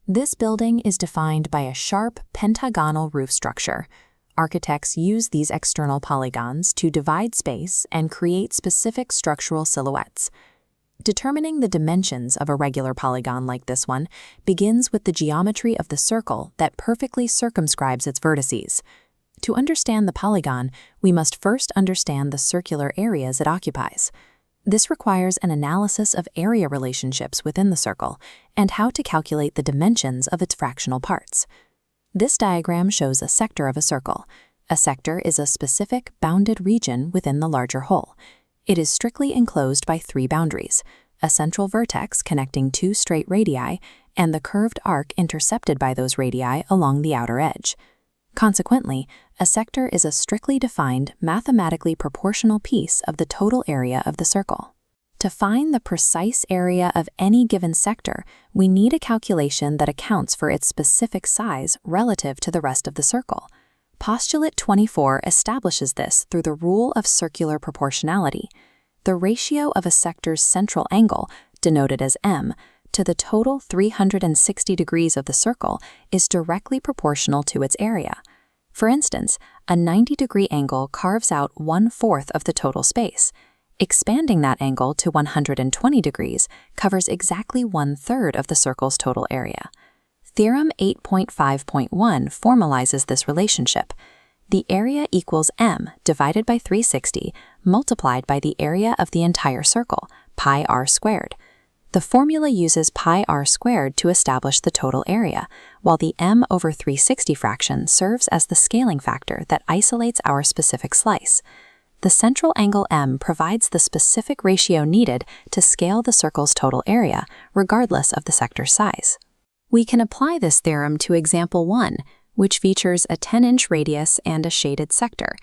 This building is defined by a sharp pentagonal roof structure. Architects use these external polygons to divide space and create specific structural silhouettes. Determining the dimensions of a regular polygon like this one begins with the geometry of the circle that perfectly circumscribes its vertices. To understand the polygon, we must first understand the circular areas it occupies. This requires an analysis of area relationships within the circle and how to calculate the dimensions of its fractional parts. This diagram shows a sector of a circle. A sector is a specific bounded region within the larger whole. It is strictly enclosed by three boundaries: a central vertex connecting two straight radii, and the curved arc intercepted by those radii along the outer edge. Consequently, a sector is a strictly defined, mathematically proportional piece of the total area of the circle. To find the precise area of any given sector, we need a calculation that accounts for its specific size relative to the rest of the circle. Postulate 24 establishes this through the rule of circular proportionality. The ratio of a sector's central angle, denoted as m, to the total 360 degrees of the circle is directly proportional to its area. For instance, a 90-degree angle carves out 1/4 of the total space. Expanding that angle to 120 degrees covers exactly 1/3 of the circle's total area. Theorem 8.5.1 formalizes this relationship. The area equals m divided by 360 multiplied by the area of the entire circle, pi r squared. The formula uses pi r squared to establish the total area, while the m over 360 fraction serves as the scaling factor that isolates our specific slice. The central angle m provides the specific ratio needed to scale the circle's total area, regardless of the sector's size. We can apply this theorem to example 1, which features a 10-inch radius and a shaded sector.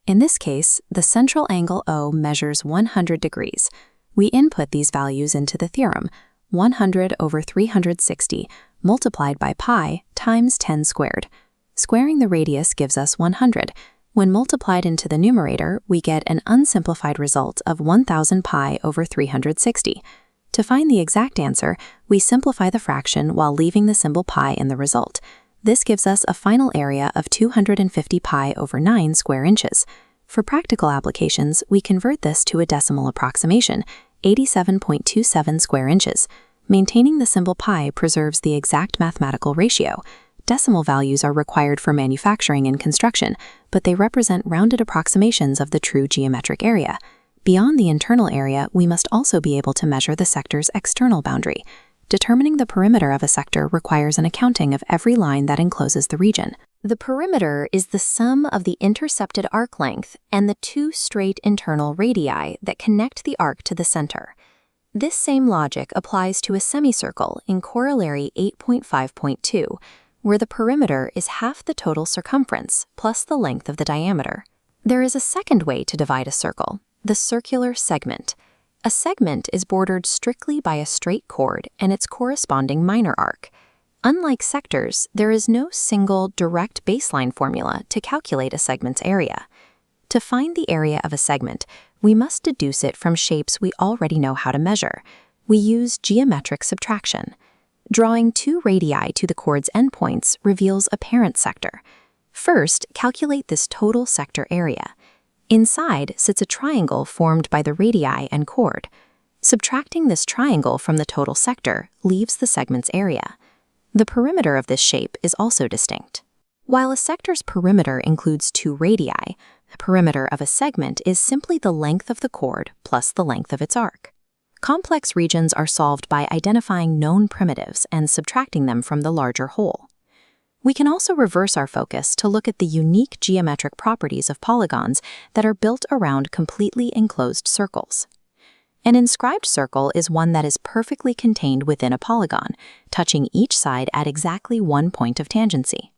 In this case, the central angle O measures 100 degrees. We input these values into the theorem, 100 over 360 multiplied by pi times 10 squared. Squaring the radius gives us 100. When multiplied into the numerator, we get an unsimplified result of 1000 pi over 360. To find the exact answer, we simplify the fraction while leaving the symbol pi in the result. This gives us a final area of 250 pi over 9 square inches. For practical applications, we convert this to a decimal approximation, 87.27 square inches. Maintaining the symbol pi preserves the exact mathematical ratio. Decimal values are required for manufacturing and construction, but they represent rounded approximations of the true geometric area. Beyond the internal area, we must also be able to measure the sector's external boundary. Determining the perimeter of a sector requires an accounting of every line that encloses the region. The perimeter is the sum of the intercepted arc length and the two straight internal radii that connect the arc to the center. This same logic applies to a semicircle in Corollary 8.5.2, where the perimeter is half the total circumference plus the length of the diameter. There is a second way to divide a circle, the circular segment. A segment is bordered strictly by a straight chord and its corresponding minor arc. Unlike sectors, there is no single direct baseline formula to calculate a segment's area. To find the area of a segment, we must deduce it from shapes we already know how to measure. We use geometric subtraction. Drawing two radii to the chord's endpoints reveals a parent sector. First, calculate this total sector area. Inside sits a triangle formed by the radii and chord. Subtracting this triangle from the total sector leaves the segment's area. The perimeter of this shape is also distinct. While a sector's perimeter includes two radii, the perimeter of a segment is simply the length of the chord plus the length of its arc. Complex regions are solved by identifying known primitives and subtracting them from the larger whole. We can also reverse our focus to look at the unique geometric properties of polygons that are built around completely enclosed circles. An inscribed circle is one that is perfectly contained within a polygon, touching each side at exactly one point of tangency.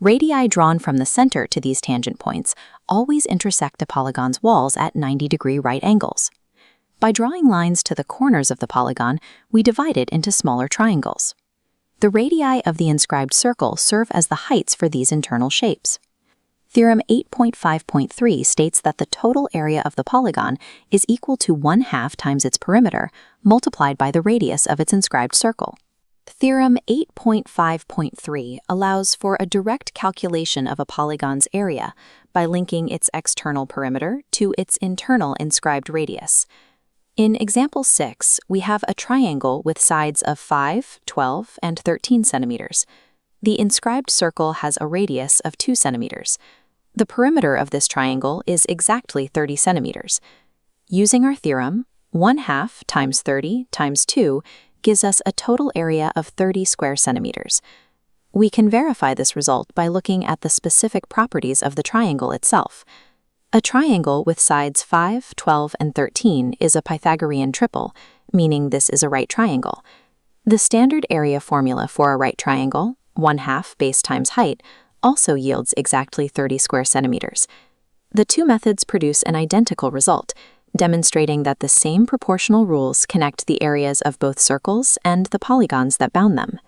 Radii drawn from the center to these tangent points always intersect a polygon's walls at 90-degree right angles. By drawing lines to the corners of the polygon, we divide it into smaller triangles. The radii of the inscribed circle serve as the heights for these internal shapes. Theorem 8.5.3 states that the total area of the polygon is equal to 1/2 times its perimeter multiplied by the radius of its inscribed circle. Theorem 8.5.3 allows for a direct calculation of a polygon's area by linking its external perimeter to its internal inscribed radius. In example 6, we have a triangle with sides of 5, 12, and 13 centimeters. The inscribed circle has a radius of 2 centimeters. The perimeter of this triangle is exactly 30 centimeters. Using our theorem, 1/2 times 30 times 2 gives us a total area of 30 square centimeters. We can verify this result by looking at the specific properties of the triangle itself. A triangle with sides 5, 12, and 13 is a Pythagorean triple, meaning this is a right triangle. The standard area formula for a right triangle, 1/2 base times height, also yields exactly 30 square centimeters. The two methods produce an identical result, demonstrating that the same proportional rules connect the areas of both circles and the polygons that bound them.